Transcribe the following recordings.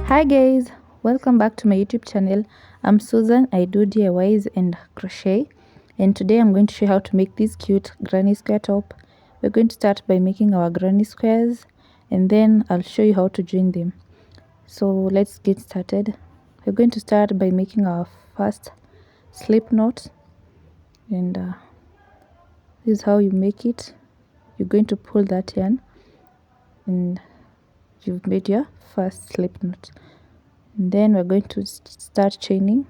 Hi guys, welcome back to my YouTube channel. I'm Susan. I do DIYs and crochet, and today I'm going to show you how to make this cute granny square top. We're going to start by making our granny squares, and then I'll show you how to join them. So let's get started. We're going to start by making our first slip knot, and this is how you make it. You're going to pull that yarn and you've made your first slip knot. And then we're going to start chaining.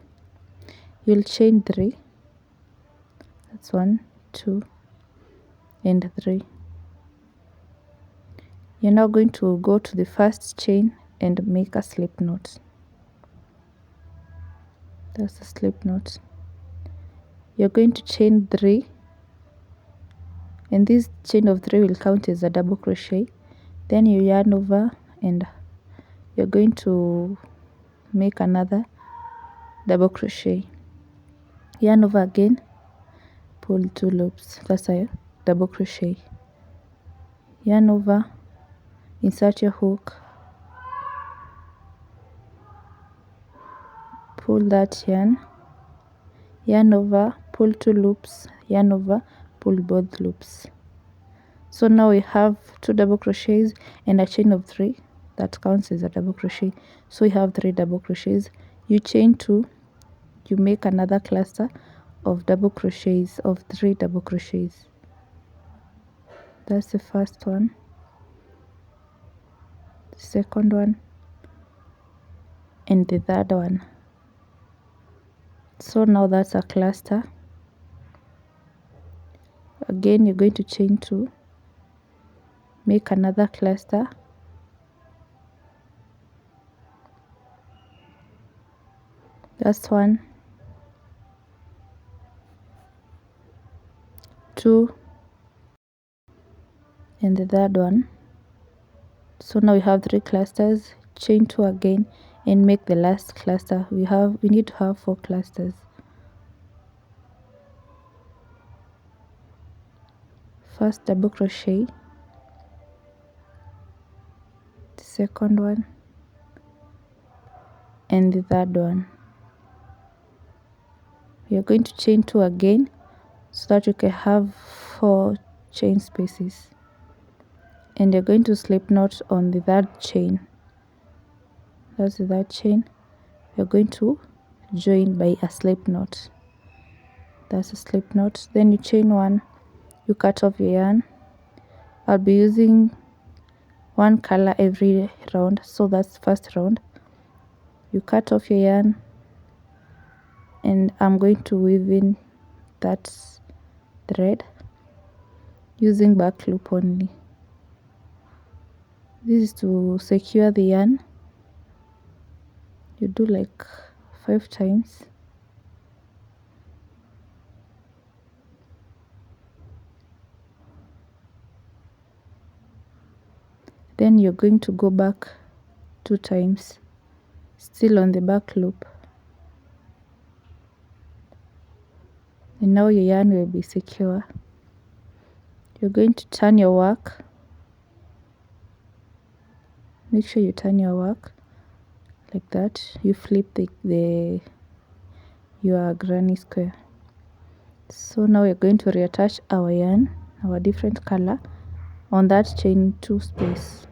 You'll chain 3. That's 1, 2 and 3. You're now going to go to the first chain and make a slip knot. That's a slip knot. You're going to chain 3, and this chain of 3 will count as a double crochet. Then you yarn over and you're going to make another double crochet. Yarn over again, pull 2 loops. That's a double crochet. Yarn over, insert your hook, pull that yarn over, pull 2 loops, yarn over, pull both loops. So now we have 2 double crochets and a chain of 3 that counts as a double crochet. So we have 3 double crochets. You chain 2, you make another cluster of double crochets of 3 double crochets. That's the first one, the second one, and the third one. So now that's a cluster. Again, you're going to chain 2, make another cluster, that's 1, 2, and the third one. So now we have 3 clusters. Chain 2 again and make the last cluster. We need to have 4 clusters. First double crochet, the second one, and the third one. You're going to chain 2 again so that you can have 4 chain spaces, and you're going to slip knot on the third chain. That's the third chain. You're going to join by a slip knot. That's a slip knot. Then you chain 1, you cut off your yarn. I'll be using 1 color every round, so that's first round. You cut off your yarn and I'm going to weave in that thread using back loop only. This is to secure the yarn. You do like 5 times. Then you're going to go back 2 times, still on the back loop. And now your yarn will be secure. You're going to turn your work. Make sure you turn your work like that. You flip your granny square. So now we're going to reattach our yarn, our different color, on that chain 2 space.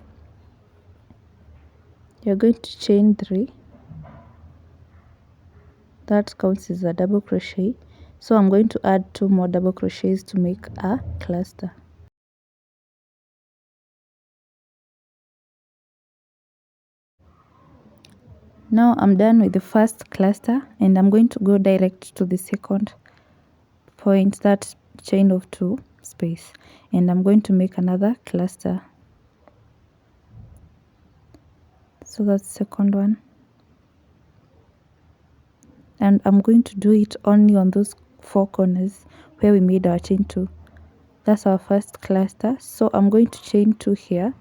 You're going to chain 3. That counts as a double crochet. So I'm going to add 2 more double crochets to make a cluster. Now I'm done with the first cluster and I'm going to go direct to the second point, that chain of 2 space, and I'm going to make another cluster. So that's the second one, and I'm going to do it only on those 4 corners where we made our chain 2. That's our first cluster. So I'm going to chain 2 here,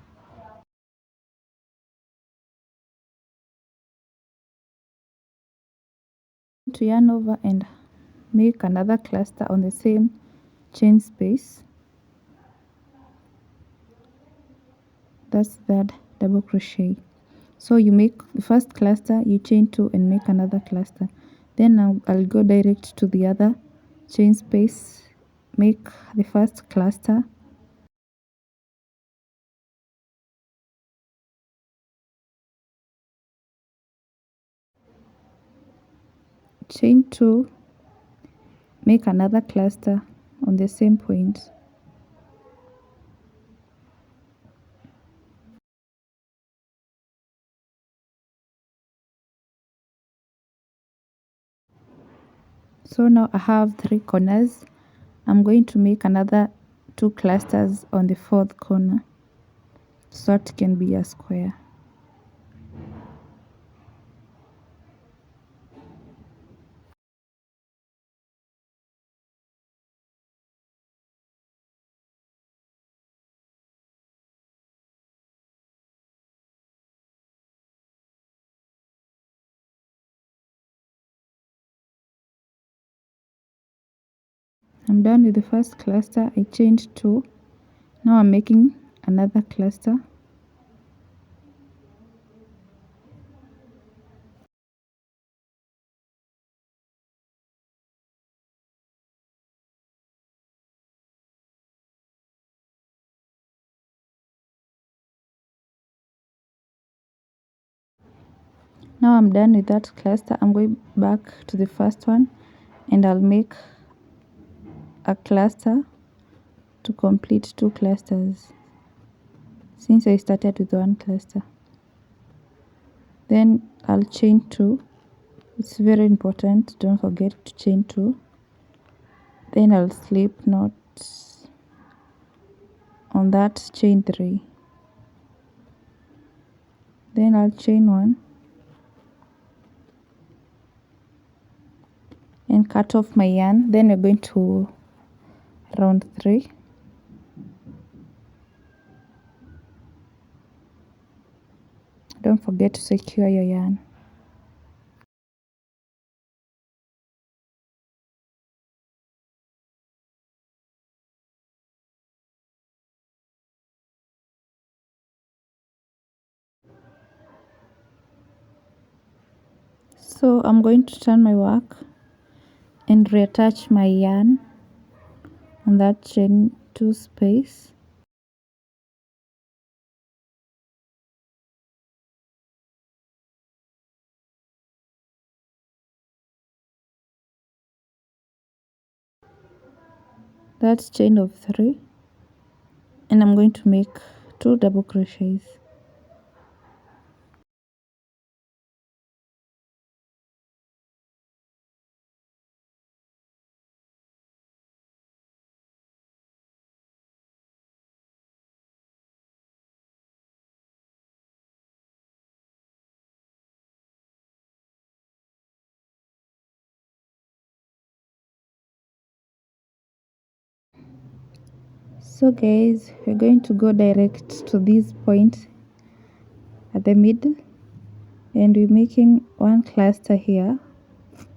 to yarn over and make another cluster on the same chain space. That's that double crochet. So you make the first cluster, you chain 2 and make another cluster. Then I'll go direct to the other chain space, make the first cluster, chain 2, make another cluster on the same point. So now I have 3 corners. I'm going to make another 2 clusters on the 4th corner so it can be a square. I'm done with the first cluster. I chained 2. Now I'm making another cluster. Now I'm done with that cluster. I'm going back to the first one and I'll make a cluster to complete 2 clusters since I started with 1 cluster. Then I'll chain 2. It's very important, don't forget to chain 2. Then I'll slip knots on that chain 3. Then I'll chain 1 and cut off my yarn. Then we're going to round 3. Don't forget to secure your yarn. So I'm going to turn my work and reattach my yarn on that chain 2 space. That's chain of 3 and I'm going to make 2 double crochets. So guys, we're going to go direct to this point at the middle and we're making 1 cluster here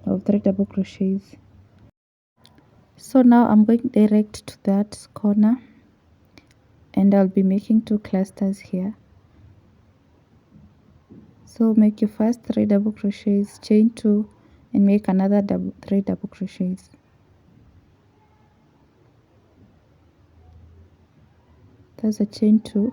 of 3 double crochets. So now I'm going direct to that corner and I'll be making 2 clusters here. So make your first 3 double crochets, chain 2 and make another 3 double crochets. That's a chain 2.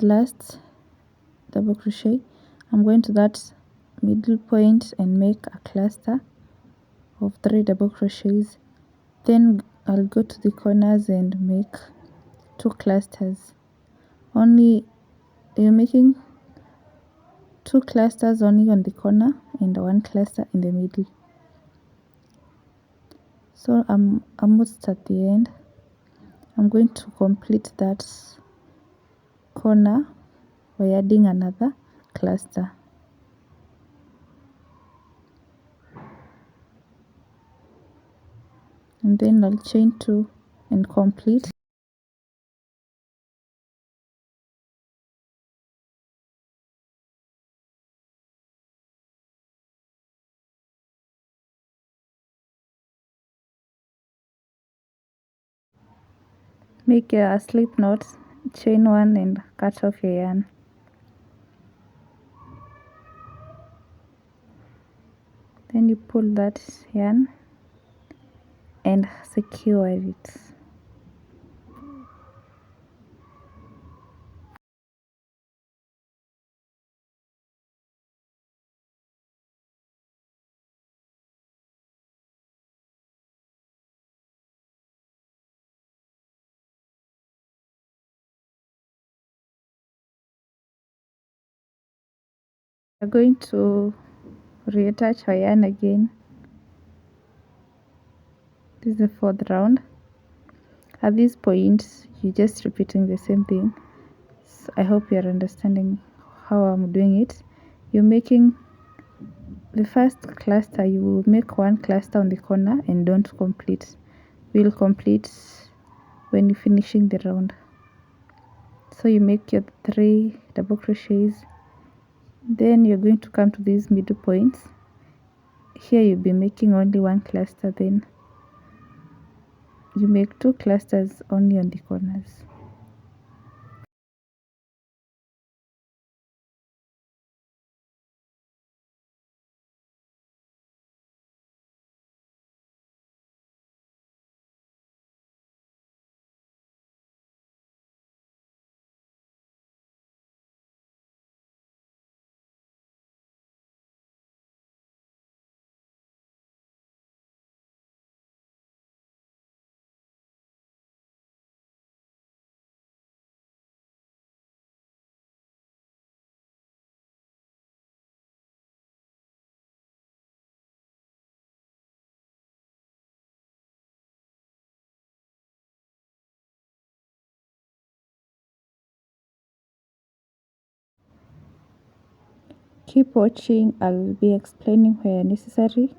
Last double crochet, I'm going to that middle point and make a cluster of 3 double crochets. Then I'll go to the corners and make 2 clusters. Only you're making 2 clusters only on the corner and 1 cluster in the middle. So I'm almost at the end. I'm going to complete that corner by adding another cluster. And then I'll chain 2 and complete. Make a slip knot, chain one and cut off your yarn. Then you pull that yarn and secure it. We're going to reattach our yarn again. This is the fourth round. At this point, you're just repeating the same thing. So I hope you're understanding how I'm doing it. You're making the first cluster, you will make one cluster on the corner and don't complete. We'll complete when you're finishing the round. So you make your 3 double crochets, then you're going to come to these middle points. Here you'll be making only one cluster, then you make 2 clusters only on the corners. Keep watching, I'll be explaining where necessary.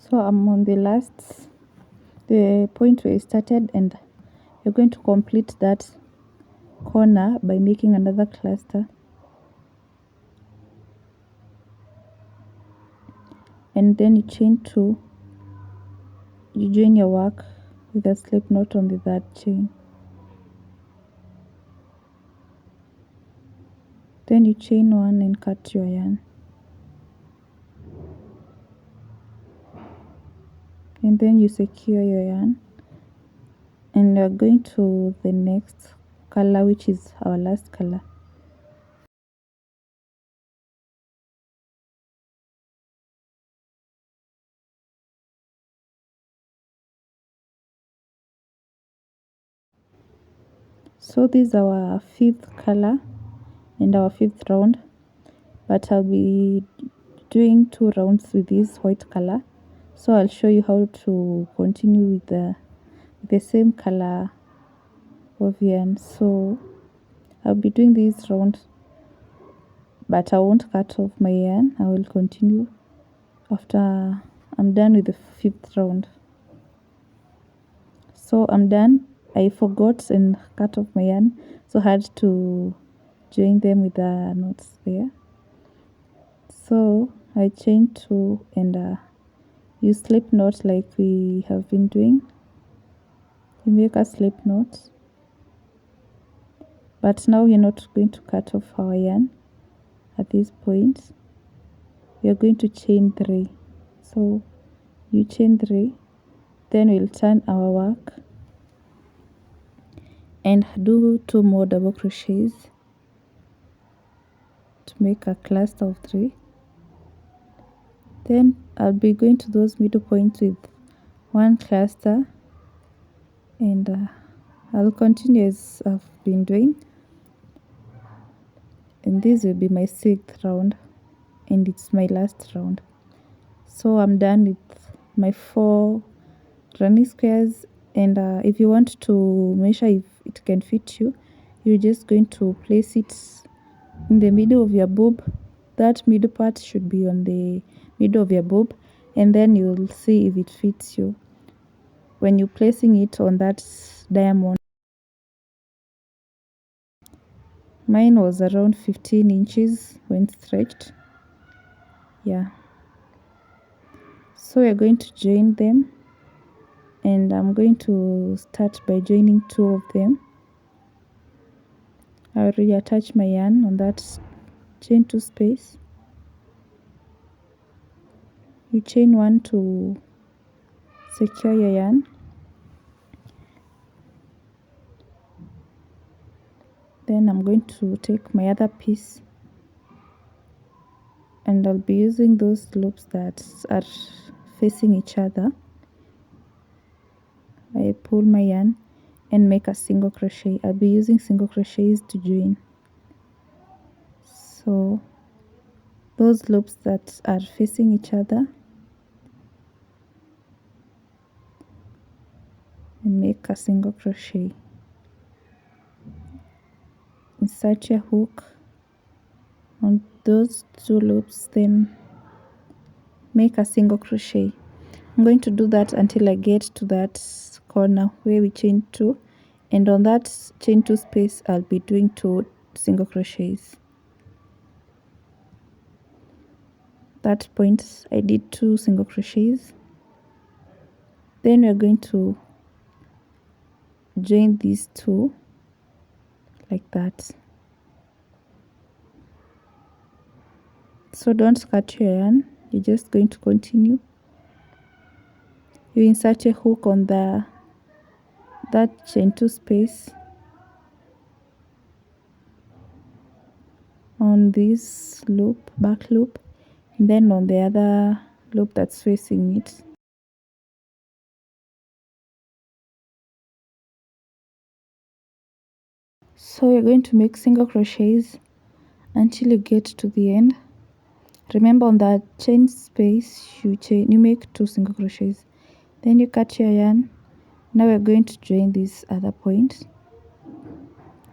So I'm on the point where I started, and you're going to complete that corner by making another cluster, and then you chain 2. You join your work with a slip knot on the third chain, then you chain 1 and cut your yarn, and then you secure your yarn, and we are going to the next color, which is our last color. So this is our 5th color and our 5th round, but I'll be doing 2 rounds with this white color, so I'll show you how to continue with the same color of yarn. So I'll be doing this round, but I won't cut off my yarn. I will continue after I'm done with the 5th round. So I'm done. I forgot and cut off my yarn, so I had to join them with the knots there. So I chain 2 and you slip knot like we have been doing. You make a slip knot, but now you're not going to cut off our yarn at this point. We are going to chain 3. So you chain 3, then we'll turn our work and do 2 more double crochets to make a cluster of 3. Then I'll be going to those middle points with one cluster, and I'll continue as I've been doing, and this will be my 6th round, and it's my last round. So I'm done with my 4 granny squares, and if you want to measure if it can fit you, you're just going to place it in the middle of your boob. That middle part should be on the middle of your boob, and then you'll see if it fits you when you're placing it on that diamond. Mine was around 15 inches when stretched. Yeah, so we're going to join them, and I'm going to start by joining 2 of them. I already attached my yarn on that chain 2 space. You chain 1 to secure your yarn, then I'm going to take my other piece, and I'll be using those loops that are facing each other. I pull my yarn and make a single crochet. I'll be using single crochets to join. So those loops that are facing each other, and make a single crochet. Insert your hook on those 2 loops, then make a single crochet. I'm going to do that until I get to that corner where we chain 2, and on that chain 2 space I'll be doing 2 single crochets. That point I did 2 single crochets. Then we're going to join these 2 like that. So don't cut your yarn, you're just going to continue. You insert a hook on that chain 2 space on this loop, back loop, and then on the other loop that's facing it. So you're going to make single crochets until you get to the end. Remember, on that chain space you make 2 single crochets, then you cut your yarn. Now we're going to join this other point.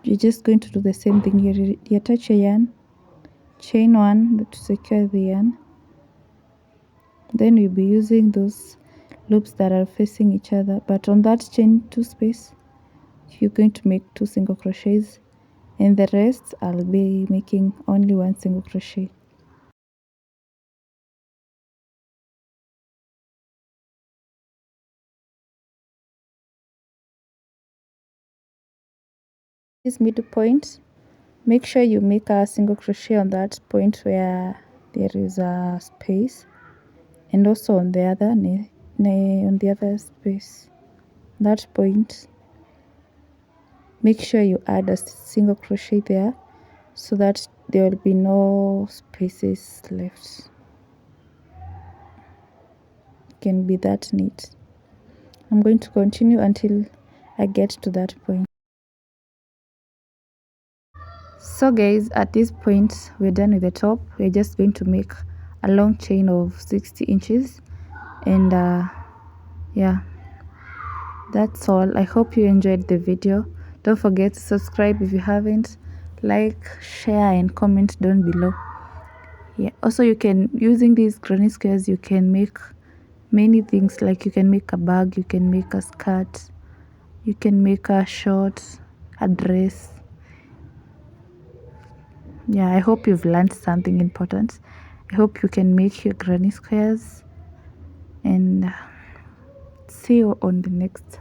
You're just going to do the same thing. You attach your yarn, chain 1 to secure the yarn, then you'll be using those loops that are facing each other, but on that chain 2 space you're going to make 2 single crochets, and the rest I'll be making only 1 single crochet. This middle point, make sure you make a single crochet on that point where there is a space, and also on the other space, that point, make sure you add a single crochet there so that there will be no spaces left. It can be that neat. I'm going to continue until I get to that point. So guys, at this point we're done with the top. We're just going to make a long chain of 60 inches, and yeah, that's all. I hope you enjoyed the video. Don't forget to subscribe if you haven't. Like, share, and comment down below. Yeah, also you can, using these granny squares, you can make many things. Like you can make a bag, you can make a skirt, you can make a short, a dress. Yeah, I hope you've learned something important. I hope you can make your granny squares, and see you on the next